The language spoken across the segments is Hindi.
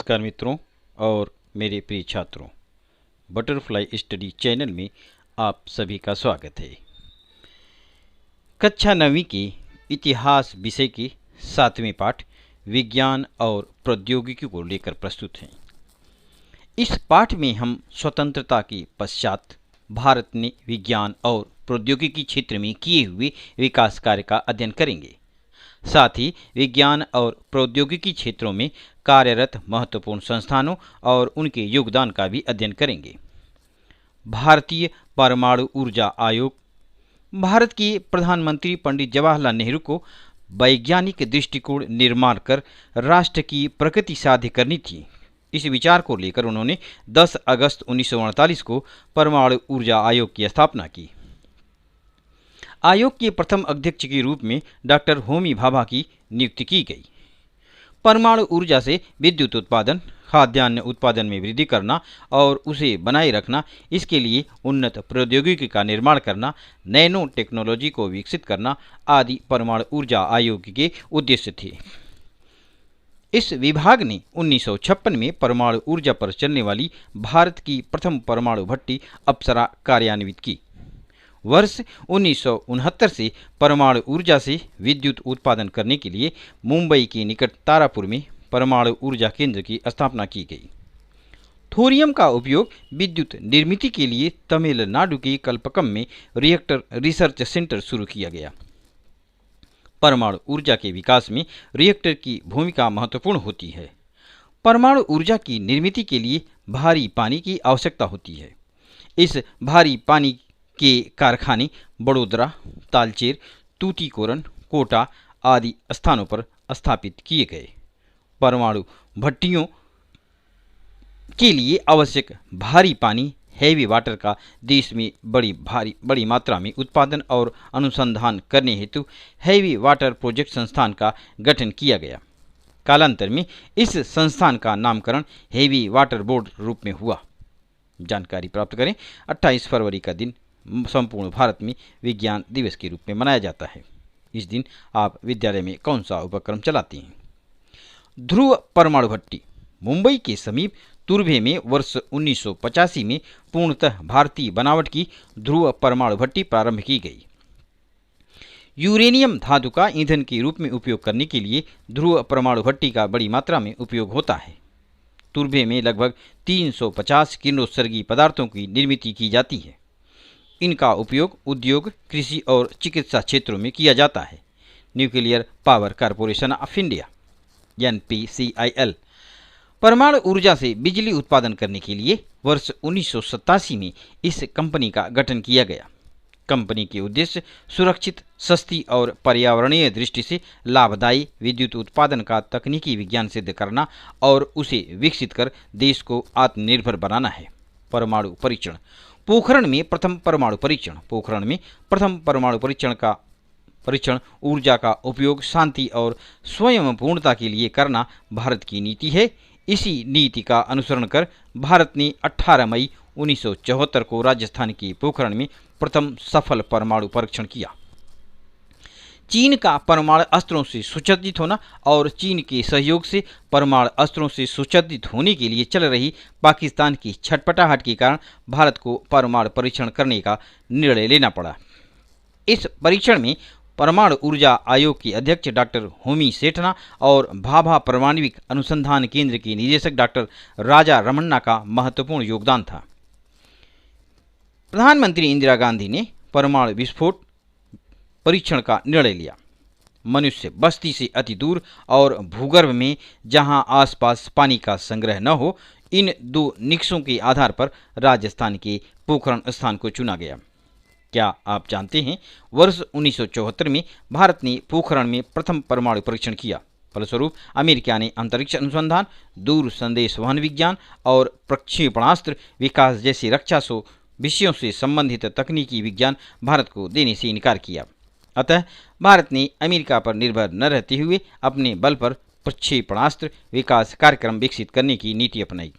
नमस्कार मित्रों और मेरे प्रिय छात्रों, बटरफ्लाई स्टडी चैनल में आप सभी का स्वागत है। कक्षा 9वीं के इतिहास विषय के 7वें पाठ विज्ञान और प्रौद्योगिकी को लेकर प्रस्तुत हैं। इस पाठ में हम स्वतंत्रता के पश्चात भारत ने विज्ञान और प्रौद्योगिकी क्षेत्र में किए हुए विकास कार्य का अध्ययन करेंगे। साथ ही विज्ञान और प्रौद्योगिकी क्षेत्रों में कार्यरत महत्वपूर्ण संस्थानों और उनके योगदान का भी अध्ययन करेंगे। भारतीय परमाणु ऊर्जा आयोग। भारत के प्रधानमंत्री पंडित जवाहरलाल नेहरू को वैज्ञानिक दृष्टिकोण निर्माण कर राष्ट्र की प्रगति साध्य करनी थी। इस विचार को लेकर उन्होंने 10 अगस्त 1948 को परमाणु ऊर्जा आयोग की स्थापना की। आयोग के प्रथम अध्यक्ष के रूप में डॉक्टर होमी भाभा की नियुक्ति की गई। परमाणु ऊर्जा से विद्युत उत्पादन, खाद्यान्न उत्पादन में वृद्धि करना और उसे बनाए रखना, इसके लिए उन्नत प्रौद्योगिकी का निर्माण करना, नैनो टेक्नोलॉजी को विकसित करना आदि परमाणु ऊर्जा आयोग के उद्देश्य थे। इस विभाग ने 1956 में परमाणु ऊर्जा पर चलने वाली भारत की प्रथम परमाणु भट्टी अप्सरा कार्यान्वित की। वर्ष 1969 से परमाणु ऊर्जा से विद्युत उत्पादन करने के लिए मुंबई के निकट तारापुर में परमाणु ऊर्जा केंद्र की स्थापना की गई। थोरियम का उपयोग विद्युत निर्मित के लिए तमिलनाडु के कल्पकम में रिएक्टर रिसर्च सेंटर शुरू किया गया। परमाणु ऊर्जा के विकास में रिएक्टर की भूमिका महत्वपूर्ण होती है। परमाणु ऊर्जा की निर्मित के लिए भारी पानी की आवश्यकता होती है। इस भारी पानी के कारखाने बड़ोदरा, तालचेर, तूतीकोरन, कोटा आदि स्थानों पर स्थापित किए गए। परमाणु भट्टियों के लिए आवश्यक भारी पानी हैवी वाटर का देश में बड़ी मात्रा में उत्पादन और अनुसंधान करने हेतु हैवी वाटर प्रोजेक्ट संस्थान का गठन किया गया। कालांतर में इस संस्थान का नामकरण हैवी वाटर बोर्ड रूप में हुआ। जानकारी प्राप्त करें। 28 फरवरी का दिन संपूर्ण भारत में विज्ञान दिवस के रूप में मनाया जाता है। इस दिन आप विद्यालय में कौन सा उपक्रम चलाती हैं? ध्रुव परमाणु भट्टी मुंबई के समीप तुर्भे में वर्ष 1985 में पूर्णतः भारतीय बनावट की ध्रुव परमाणु भट्टी प्रारंभ की गई। यूरेनियम धातु का ईंधन के रूप में उपयोग करने के लिए ध्रुव परमाणु भट्टी का बड़ी मात्रा में उपयोग होता है। तुर्भे में लगभग 350 किरणोत्सर्गी पदार्थों की निर्मित की जाती है। इनका उपयोग उद्योग, कृषि और चिकित्सा क्षेत्रों में किया जाता है। Nuclear power corporation of India NPCIL परमाणु ऊर्जा से बिजली उत्पादन करने के लिए वर्ष 1987 में इस कंपनी का गठन किया गया। कंपनी के उद्देश्य सुरक्षित, सस्ती और पर्यावरणीय दृष्टि से लाभदायी विद्युत उत्पादन का तकनीकी विज्ञान सिद्ध करना और उसे विकसित कर देश को आत्मनिर्भर बनाना है। परमाणु परीक्षण पोखरण में प्रथम परमाणु परीक्षण। पोखरण में प्रथम परमाणु परीक्षण ऊर्जा का उपयोग शांति और स्वयं पूर्णता के लिए करना भारत की नीति है। इसी नीति का अनुसरण कर भारत ने 18 मई 1974 को राजस्थान के पोखरण में प्रथम सफल परमाणु परीक्षण किया। चीन का परमाणु अस्त्रों से सुसज्जित होना और चीन के सहयोग से परमाणु अस्त्रों से सुसज्जित होने के लिए चल रही पाकिस्तान की छटपटाहट के कारण भारत को परमाणु परीक्षण करने का निर्णय लेना पड़ा। इस परीक्षण में परमाणु ऊर्जा आयोग के अध्यक्ष डॉक्टर होमी सेठना और भाभा परमाणविक अनुसंधान केंद्र के निदेशक डॉक्टर राजा रमन्ना का महत्वपूर्ण योगदान था। प्रधानमंत्री इंदिरा गांधी ने परमाणु विस्फोट परीक्षण का निर्णय लिया। मनुष्य बस्ती से अति दूर और भूगर्भ में जहां आसपास पानी का संग्रह न हो, इन दो निष्कर्षों के आधार पर राजस्थान के पोखरण स्थान को चुना गया। क्या आप जानते हैं, वर्ष 1974 में भारत ने पोखरण में प्रथम परमाणु परीक्षण किया। फलस्वरूप अमेरिका ने अंतरिक्ष अनुसंधान, दूर संदेश वहन विज्ञान और प्रक्षेपणास्त्र विकास जैसे रक्षा विषयों से संबंधित तकनीकी विज्ञान भारत को देने से इनकार किया। अतः भारत ने अमेरिका पर निर्भर न रहते हुए अपने बल पर प्रक्षेपणास्त्र विकास कार्यक्रम विकसित करने की नीति अपनाई।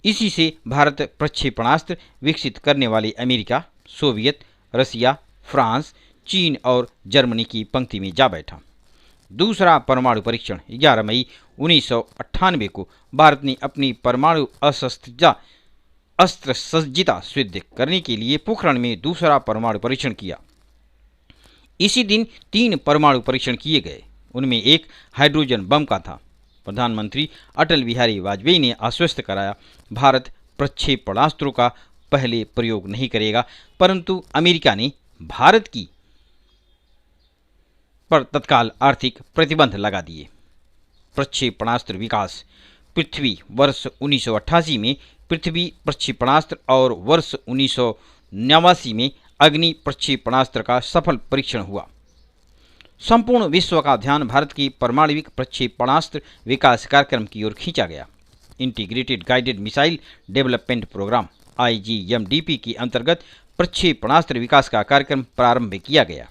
इसी से भारत प्रक्षेपणास्त्र विकसित करने वाले अमेरिका, सोवियत, रसिया, फ्रांस, चीन और जर्मनी की पंक्ति में जा बैठा। दूसरा परमाणु परीक्षण 11 मई 1998 को भारत ने अपनी परमाणु अस्त्र सज्जता सिद्ध करने के लिए पोखरण में दूसरा परमाणु परीक्षण किया। इसी दिन 3 परमाणु परीक्षण किए गए, उनमें एक हाइड्रोजन बम का था। प्रधानमंत्री अटल बिहारी वाजपेयी ने आश्वस्त कराया, भारत प्रक्षेपणास्त्रों का पहले प्रयोग नहीं करेगा, परंतु अमेरिका ने भारत की पर तत्काल आर्थिक प्रतिबंध लगा दिए। प्रक्षेपणास्त्र विकास पृथ्वी वर्ष 1988 में पृथ्वी प्रक्षेपणास्त्र और वर्ष 1989 में अग्नि प्रक्षेपणास्त्र का सफल परीक्षण हुआ। संपूर्ण विश्व का ध्यान भारत की परमाणविक प्रक्षेपणास्त्र विकास कार्यक्रम की ओर खींचा गया। Integrated guided missile development program IGMDP के अंतर्गत प्रक्षेपणास्त्र विकास का कार्यक्रम प्रारंभ किया गया।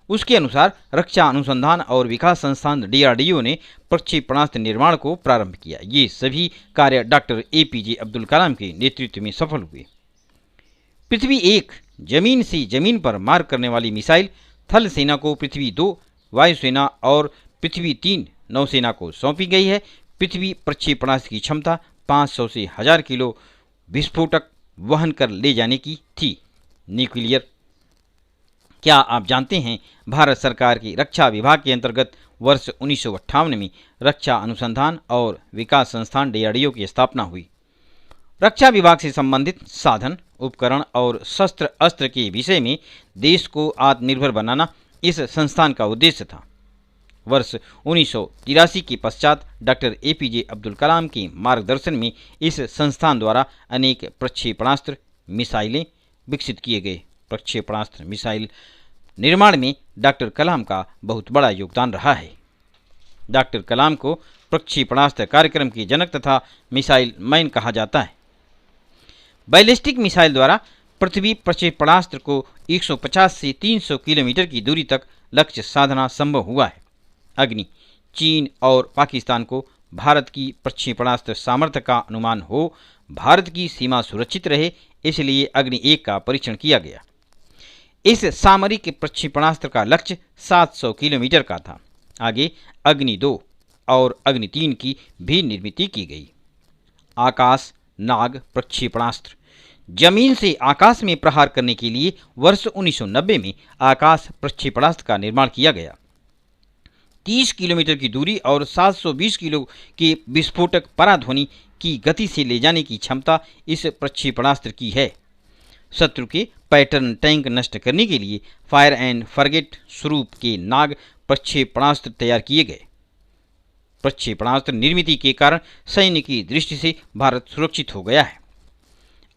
उसके अनुसार रक्षा अनुसंधान और विकास संस्थान DRDO ने प्रक्षेपणास्त्र निर्माण को प्रारंभ किया। ये सभी कार्य डॉक्टर APJ अब्दुल कलाम के नेतृत्व में सफल हुए। पृथ्वी 1 जमीन से जमीन पर मार करने वाली मिसाइल थल सेना को, पृथ्वी 2 वायुसेना और पृथ्वी 3 नौसेना को सौंपी गई है। पृथ्वी प्रक्षेपणास्त्र की क्षमता 500 से 1000 किलो विस्फोटक वहन कर ले जाने की थी। न्यूक्लियर। क्या आप जानते हैं, भारत सरकार की रक्षा विभाग के अंतर्गत वर्ष 1958 में रक्षा अनुसंधान और विकास संस्थान DRDO की स्थापना हुई। रक्षा विभाग से संबंधित साधन, उपकरण और शस्त्र अस्त्र के विषय में देश को आत्मनिर्भर बनाना इस संस्थान का उद्देश्य था। वर्ष 1983 के पश्चात डॉक्टर APJ अब्दुल कलाम के मार्गदर्शन में इस संस्थान द्वारा अनेक प्रक्षेपणास्त्र मिसाइलें विकसित किए गए। प्रक्षेपणास्त्र मिसाइल निर्माण में डॉक्टर कलाम का बहुत बड़ा योगदान रहा है। डॉक्टर कलाम को प्रक्षेपणास्त्र कार्यक्रम के जनक तथा मिसाइल मैन कहा जाता है। बैलिस्टिक मिसाइल द्वारा पृथ्वी प्रक्षेपणास्त्र को 150 से 300 किलोमीटर की दूरी तक लक्ष्य साधना संभव हुआ है। अग्नि। चीन और पाकिस्तान को भारत की प्रक्षेपणास्त्र सामर्थ्य का अनुमान हो, भारत की सीमा सुरक्षित रहे, इसलिए अग्नि 1 का परीक्षण किया गया। इस सामरिक प्रक्षेपणास्त्र का लक्ष्य 700 किलोमीटर का था। आगे अग्नि 2 और अग्नि 3 की भी निर्मित की गई। आकाश नाग प्रक्षेपणास्त्र। जमीन से आकाश में प्रहार करने के लिए वर्ष 1990 में आकाश प्रक्षेपणास्त्र का निर्माण किया गया। 30 किलोमीटर की दूरी और 720 किलो के विस्फोटक पराध्वनि की गति से ले जाने की क्षमता इस प्रक्षेपणास्त्र की है। शत्रु के पैटर्न टैंक नष्ट करने के लिए फायर एंड फॉरगेट स्वरूप के नाग प्रक्षेपणास्त्र तैयार किए गए। प्रक्षेपणास्त्र निर्मित के कारण सैन्य की दृष्टि से भारत सुरक्षित हो गया है।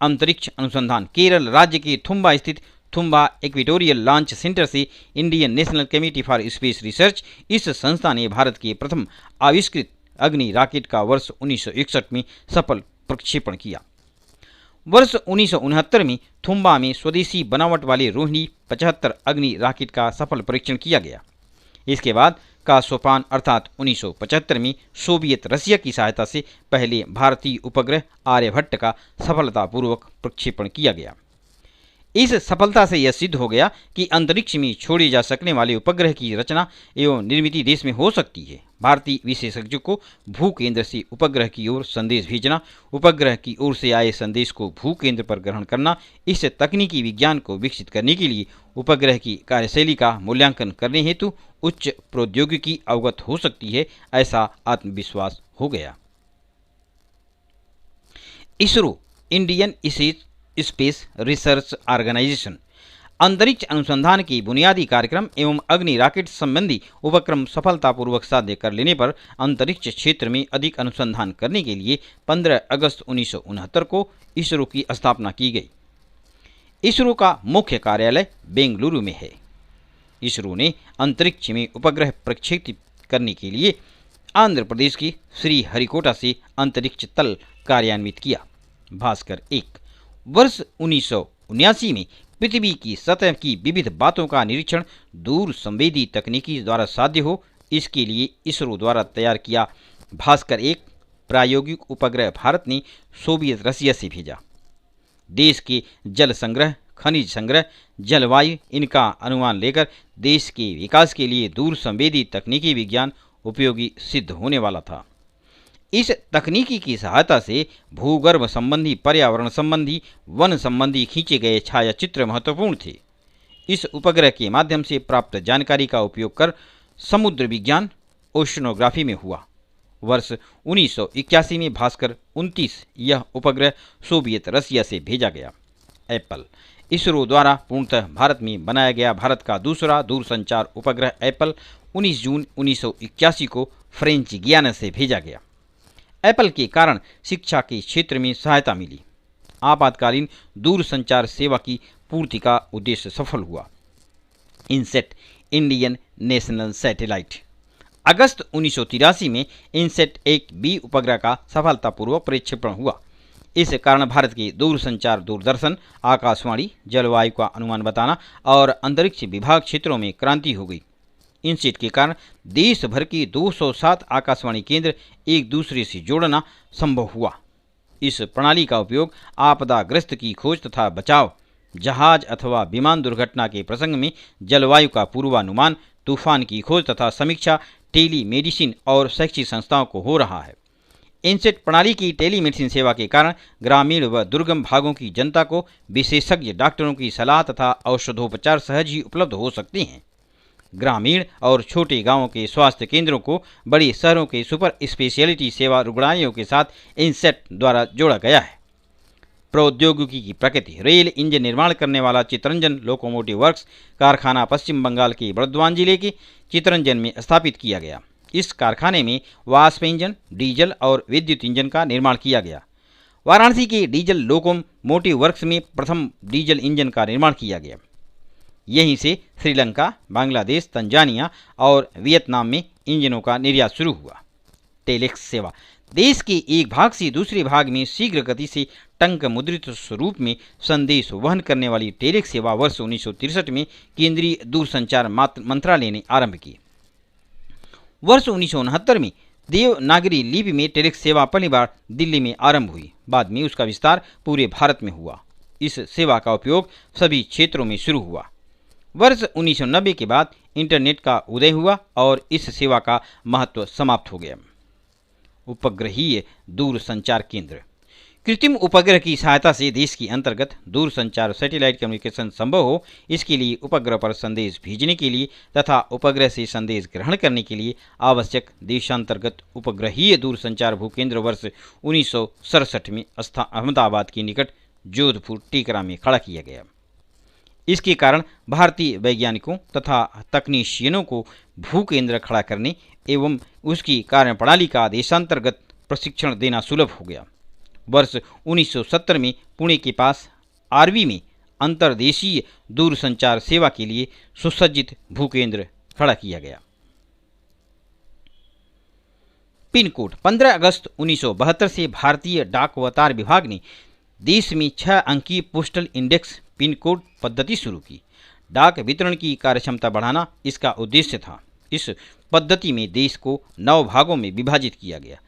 अंतरिक्ष अनुसंधान। केरल राज्य के थुम्बा स्थित थुम्बा इक्वेटोरियल लॉन्च सेंटर से Indian national committee for space research, इस संस्था ने भारत के प्रथम आविष्कृत अग्नि रॉकेट का वर्ष 1961 में सफल प्रक्षेपण किया। वर्ष 1969 में थुम्बा में स्वदेशी बनावट वाले रोहिणी 75 अग्नि रॉकेट का सफल परीक्षण किया गया। इसके बाद का सोपान अर्थात 1975 में सोवियत रशिया की सहायता से पहले भारतीय उपग्रह आर्यभट्ट का सफलतापूर्वक प्रक्षेपण किया गया। इस सफलता से यह सिद्ध हो गया कि अंतरिक्ष में छोड़े जा सकने वाले उपग्रह की रचना एवं निर्मित देश में हो सकती है। भारतीय विशेषज्ञों को भू केंद्र से उपग्रह की ओर संदेश भेजना, उपग्रह की ओर से आए संदेश को भू केंद्र पर ग्रहण करना, इस तकनीकी विज्ञान को विकसित करने के लिए उपग्रह की कार्यशैली का मूल्यांकन करने हेतु उच्च प्रौद्योगिकी अवगत हो सकती है, ऐसा आत्मविश्वास हो गया। ISRO Indian space research organisation अंतरिक्ष अनुसंधान के बुनियादी कार्यक्रम एवं अग्नि रॉकेट संबंधी उपक्रम सफलतापूर्वक साध्य कर लेने पर अंतरिक्ष क्षेत्र में अधिक अनुसंधान करने के लिए 15 अगस्त 1969 को इसरो की स्थापना की गई। इसरो का मुख्य कार्यालय बेंगलुरु में है। इसरो ने अंतरिक्ष में उपग्रह प्रक्षेपित करने के लिए आंध्र प्रदेश के श्रीहरिकोटा से अंतरिक्ष तल कार्यान्वित किया। भास्कर 1 वर्ष 1979 में पृथ्वी की सतह की विविध बातों का निरीक्षण दूर संवेदी तकनीकी द्वारा साध्य हो, इसके लिए इसरो द्वारा तैयार किया भास्कर 1 प्रायोगिक उपग्रह भारत ने सोवियत रसिया से भेजा। देश के जल संग्रह, खनिज संग्रह, जलवायु इनका अनुमान लेकर देश के विकास के लिए दूर संवेदी तकनीकी विज्ञान उपयोगी सिद्ध होने वाला था। इस तकनीकी की सहायता से भूगर्भ संबंधी, पर्यावरण संबंधी, वन संबंधी खींचे गए छायाचित्र महत्वपूर्ण थे। इस उपग्रह के माध्यम से प्राप्त जानकारी का उपयोग कर समुद्र विज्ञान, ओशनोग्राफी में हुआ। वर्ष 1981 में भास्कर 29 यह उपग्रह सोवियत रसिया से भेजा गया। एप्पल इसरो द्वारा पूर्णतः भारत में बनाया गया भारत का दूसरा दूरसंचार उपग्रह एप्पल 19 जून 1981 को फ्रेंच गियाना से भेजा गया। एप्पल के कारण शिक्षा के क्षेत्र में सहायता मिली। आपातकालीन दूरसंचार सेवा की पूर्ति का उद्देश्य सफल हुआ। इनसेट इंडियन नेशनल सैटेलाइट अगस्त 1983 में इनसेट 1B उपग्रह का सफलतापूर्वक प्रक्षेपण हुआ। इस कारण भारत के दूरसंचार, दूरदर्शन, आकाशवाणी, जलवायु का अनुमान बताना और अंतरिक्ष विभाग क्षेत्रों में क्रांति हो गई। इनसेट के कारण देश भर के 207 आकाशवाणी केंद्र एक दूसरे से जोड़ना संभव हुआ। इस प्रणाली का उपयोग आपदाग्रस्त की खोज तथा बचाव, जहाज अथवा विमान दुर्घटना के प्रसंग में जलवायु का पूर्वानुमान, तूफान की खोज तथा समीक्षा, टेलीमेडिसिन और शैक्षिक संस्थाओं को हो रहा है। इनसेट प्रणाली की टेलीमेडिसिन सेवा के कारण ग्रामीण व दुर्गम भागों की जनता को विशेषज्ञ डॉक्टरों की सलाह तथा औषधोपचार सहज ही उपलब्ध हो सकते हैं। ग्रामीण और छोटे गांवों के स्वास्थ्य केंद्रों को बड़े शहरों के सुपर स्पेशलिटी सेवा रुग्णालयों के साथ इनसेट द्वारा जोड़ा गया है। प्रौद्योगिकी की प्रकृति रेल इंजन निर्माण करने वाला चितरंजन लोकोमोटिव वर्क्स कारखाना पश्चिम बंगाल के बर्धमान जिले के चितरंजन में स्थापित किया गया। इस कारखाने में वाष्प इंजन, डीजल और विद्युत इंजन का निर्माण किया गया। वाराणसी के डीजल लोकोमोटिव वर्क्स में प्रथम डीजल इंजन का निर्माण किया गया। यहीं से श्रीलंका, बांग्लादेश, तंजानिया और वियतनाम में इंजनों का निर्यात शुरू हुआ। टेलेक्स सेवा देश के एक भाग से दूसरे भाग में शीघ्र गति से टंक मुद्रित स्वरूप में संदेश वहन करने वाली टेलेक्स सेवा वर्ष 1963 में केंद्रीय दूरसंचार मंत्रालय ने आरंभ की। वर्ष 1969 में देवनागरी लिपि में टेलेक्स सेवा पहली बार दिल्ली में आरंभ हुई। बाद में उसका विस्तार पूरे भारत में हुआ। इस सेवा का उपयोग सभी क्षेत्रों में शुरू हुआ। वर्ष 1990 के बाद इंटरनेट का उदय हुआ और इस सेवा का महत्व समाप्त हो गया। उपग्रहीय दूरसंचार केंद्र कृत्रिम उपग्रह की सहायता से देश के अंतर्गत दूरसंचार सैटेलाइट कम्युनिकेशन संभव हो, इसके लिए उपग्रह पर संदेश भेजने के लिए तथा उपग्रह से संदेश ग्रहण करने के लिए आवश्यक देशांतर्गत उपग्रहीय दूरसंचार भूकेंद्र वर्ष 1967 में अहमदाबाद के निकट जोधपुर टीकरा में खड़ा किया गया। इसके कारण भारतीय वैज्ञानिकों तथा तकनीशियनों को भूकेंद्र खड़ा करने एवं उसकी कार्यप्रणाली का देशांतर्गत प्रशिक्षण देना सुलभ हो गया। वर्ष 1970 में पुणे के पास आरवी में अंतर्देशीय दूरसंचार सेवा के लिए सुसज्जित भूकेंद्र खड़ा किया गया। पिन कोड 15 अगस्त 1972 से भारतीय डाक व तार विभाग ने देश में 6 अंकीय पोस्टल इंडेक्स पिन कोड पद्धति शुरू की। डाक वितरण की कार्यक्षमता बढ़ाना इसका उद्देश्य था। इस पद्धति में देश को 9 भागों में विभाजित किया गया।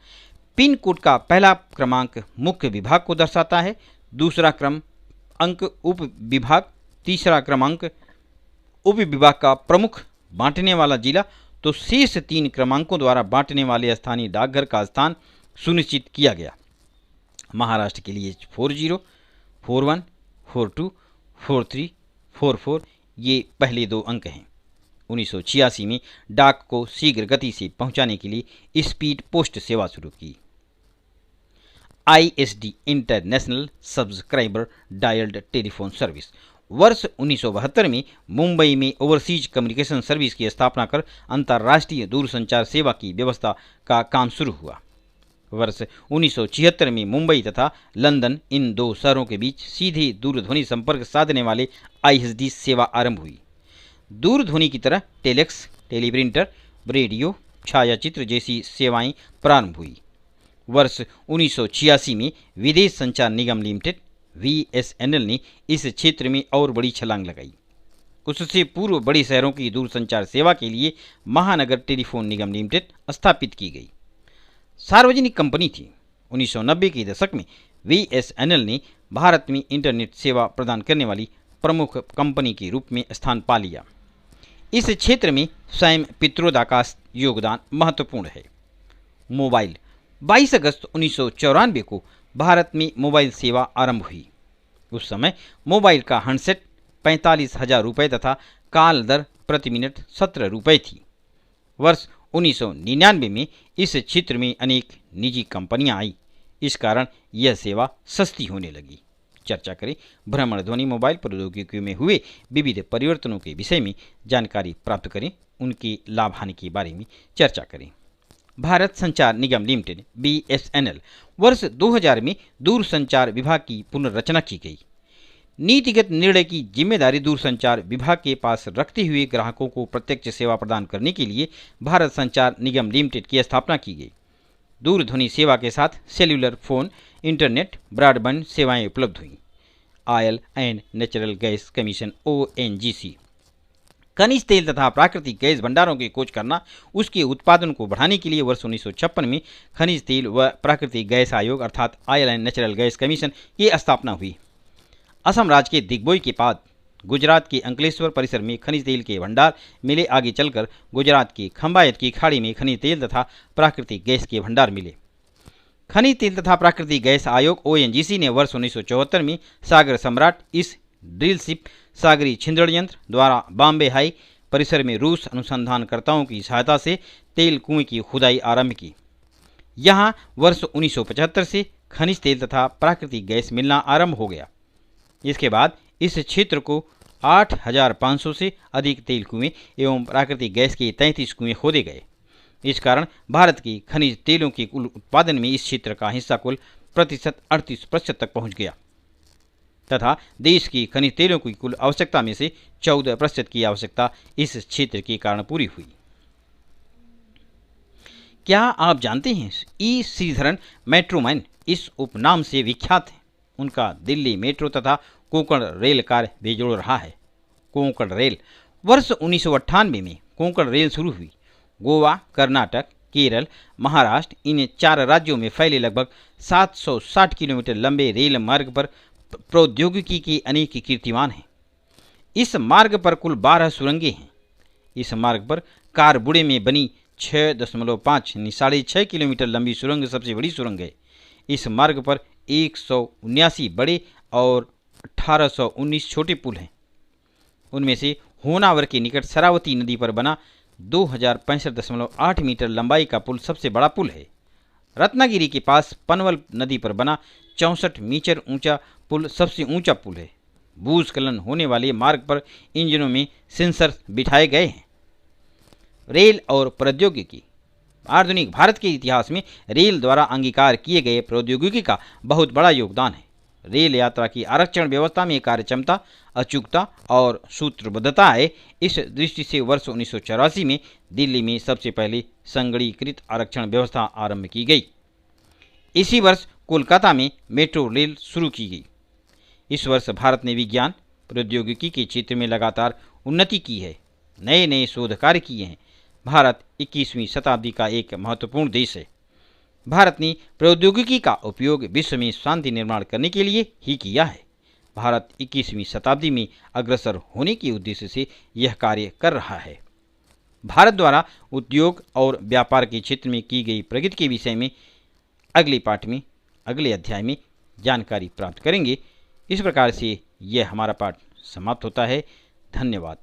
पिन कोड का पहला क्रमांक मुख्य विभाग को दर्शाता है, दूसरा क्रम अंक उप विभाग, तीसरा क्रमांक उप विभाग का प्रमुख बांटने वाला जिला, तो शेष 3 क्रमांकों द्वारा बांटने वाले स्थानीय डाकघर का स्थान सुनिश्चित किया गया। महाराष्ट्र के लिए 40, 41, 42, 43, 44 ये पहले 2 अंक हैं। 1986 में डाक को शीघ्र गति से पहुंचाने के लिए स्पीड पोस्ट सेवा शुरू की। ISD international subscriber dialled telephone service वर्ष 1972 में मुंबई में ओवरसीज कम्युनिकेशन सर्विस की स्थापना कर अंतर्राष्ट्रीय दूरसंचार सेवा की व्यवस्था का काम शुरू हुआ। वर्ष 1976 में मुंबई तथा लंदन इन 2 शहरों के बीच सीधे दूरध्वनि संपर्क साधने वाले ISD सेवा आरंभ हुई। दूरध्वनि की तरह टेलेक्स, टेलीप्रिंटर, रेडियो, छायाचित्र जैसी सेवाएं प्रारंभ हुई। वर्ष 1986 में विदेश संचार निगम लिमिटेड VSNL ने इस क्षेत्र में और बड़ी छलांग लगाई। उससे पूर्व बड़े शहरों की दूरसंचार सेवा के लिए महानगर टेलीफोन निगम लिमिटेड स्थापित की गई। सार्वजनिक कंपनी थी। 1990 के दशक में VSNL ने भारत में इंटरनेट सेवा प्रदान करने वाली प्रमुख कंपनी के रूप में स्थान पा लिया। इस क्षेत्र में सैम पित्रोदा का योगदान महत्वपूर्ण है। मोबाइल 22 अगस्त 1994 को भारत में मोबाइल सेवा आरंभ हुई। उस समय मोबाइल का हैंडसेट 45,000 रुपये तथा कॉल दर प्रति मिनट 17 रुपये थी। वर्ष 1999 में इस क्षेत्र में अनेक निजी कंपनियां आई। इस कारण यह सेवा सस्ती होने लगी। चर्चा करें भ्रमण ध्वनि मोबाइल प्रौद्योगिकी में हुए विविध परिवर्तनों के विषय में जानकारी प्राप्त करें, उनके लाभ हानि के बारे में चर्चा करें। भारत संचार निगम लिमिटेड BSNL वर्ष 2000 में दूरसंचार विभाग की पुनर्रचना की गई। नीतिगत निर्णय की जिम्मेदारी दूरसंचार विभाग के पास रखते हुए ग्राहकों को प्रत्यक्ष सेवा प्रदान करने के लिए भारत संचार निगम लिमिटेड की स्थापना की गई। दूरध्वनि सेवा के साथ सेल्युलर फोन, इंटरनेट, ब्रॉडबैंड सेवाएं उपलब्ध हुईं। Oil and natural gas commission ONGC खनिज तेल तथा प्राकृतिक गैस भंडारों की खोज करना, उसके उत्पादन को बढ़ाने के लिए वर्ष 1956 में खनिज तेल व प्राकृतिक गैस आयोग अर्थात oil and natural gas commission की स्थापना हुई। असम राज्य के दिग्बोई के बाद गुजरात के अंकलेश्वर परिसर में खनिज तेल के भंडार मिले। आगे चलकर गुजरात की खंबायत की खाड़ी में खनिज तेल तथा प्राकृतिक गैस के भंडार मिले। खनिज तेल तथा प्राकृतिक गैस आयोग ONGC ने वर्ष 1974 में सागर सम्राट इस ड्रिल शिप सागरी छिंदड़ यंत्र द्वारा बॉम्बे हाई परिसर में रूस अनुसंधानकर्ताओं की सहायता से तेल कुएं की खुदाई आरंभ की। यहाँ वर्ष 1975 से खनिज तेल तथा प्राकृतिक गैस मिलना आरंभ हो गया। इसके बाद इस क्षेत्र को 8,500 से अधिक तेल कुएं एवं प्राकृतिक गैस के 33 कुएं खोदे गए। इस कारण भारत की खनिज तेलों के कुल उत्पादन में इस क्षेत्र का हिस्सा कुल प्रतिशत 38% तक पहुंच गया तथा देश की खनिज तेलों की कुल आवश्यकता में से 14% की आवश्यकता इस क्षेत्र के कारण पूरी हुई। क्या आप जानते हैं E श्रीधरन मेट्रोमैन इस उपनाम से विख्यात हैं। उनका दिल्ली मेट्रो तथा कोंकण रेल कार्य भी जोड़ रहा है। कोंकण रेल वर्ष 1998 में कोंकण रेल शुरू हुई। गोवा, कर्नाटक, केरल, महाराष्ट्र इन 4 राज्यों में फैले लगभग 760 किलोमीटर लंबे रेल मार्ग पर प्रौद्योगिकी के अनेक कीर्तिमान हैं। इस मार्ग पर कुल 12 सुरंगें हैं। इस मार्ग पर कारबुड़े में बनी 6.5 यानी 6.5 किलोमीटर लंबी सुरंग सबसे बड़ी सुरंग है। इस मार्ग पर 179 बड़े और 1819 छोटे पुल हैं। उनमें से होनावर के निकट शरावती नदी पर बना 2065.8 मीटर लंबाई का पुल सबसे बड़ा पुल है। रत्नागिरी के पास पनवल नदी पर बना 64 मीटर ऊंचा पुल सबसे ऊंचा पुल है। भूस्खलन होने वाले मार्ग पर इंजनों में सेंसर बिठाए गए हैं। रेल और प्रौद्योगिकी आधुनिक भारत के इतिहास में रेल द्वारा अंगीकार किए गए प्रौद्योगिकी का बहुत बड़ा योगदान है। रेल यात्रा की आरक्षण व्यवस्था में कार्यक्षमता, अचूकता और सूत्रबद्धता है। इस दृष्टि से वर्ष 1984 में दिल्ली में सबसे पहले संगणीकृत आरक्षण व्यवस्था आरंभ की गई। इसी वर्ष कोलकाता में मेट्रो रेल शुरू की गई। इस वर्ष भारत ने विज्ञान प्रौद्योगिकी के क्षेत्र में लगातार उन्नति की है, नए नए शोध कार्य किए हैं। भारत 21वीं शताब्दी का एक महत्वपूर्ण देश है। भारत ने प्रौद्योगिकी का उपयोग विश्व में शांति निर्माण करने के लिए ही किया है। भारत 21वीं शताब्दी में अग्रसर होने के उद्देश्य से यह कार्य कर रहा है। भारत द्वारा उद्योग और व्यापार के क्षेत्र में की गई प्रगति के विषय में अगले पाठ में, अगले अध्याय में जानकारी प्राप्त करेंगे। इस प्रकार से यह हमारा पाठ समाप्त होता है। धन्यवाद।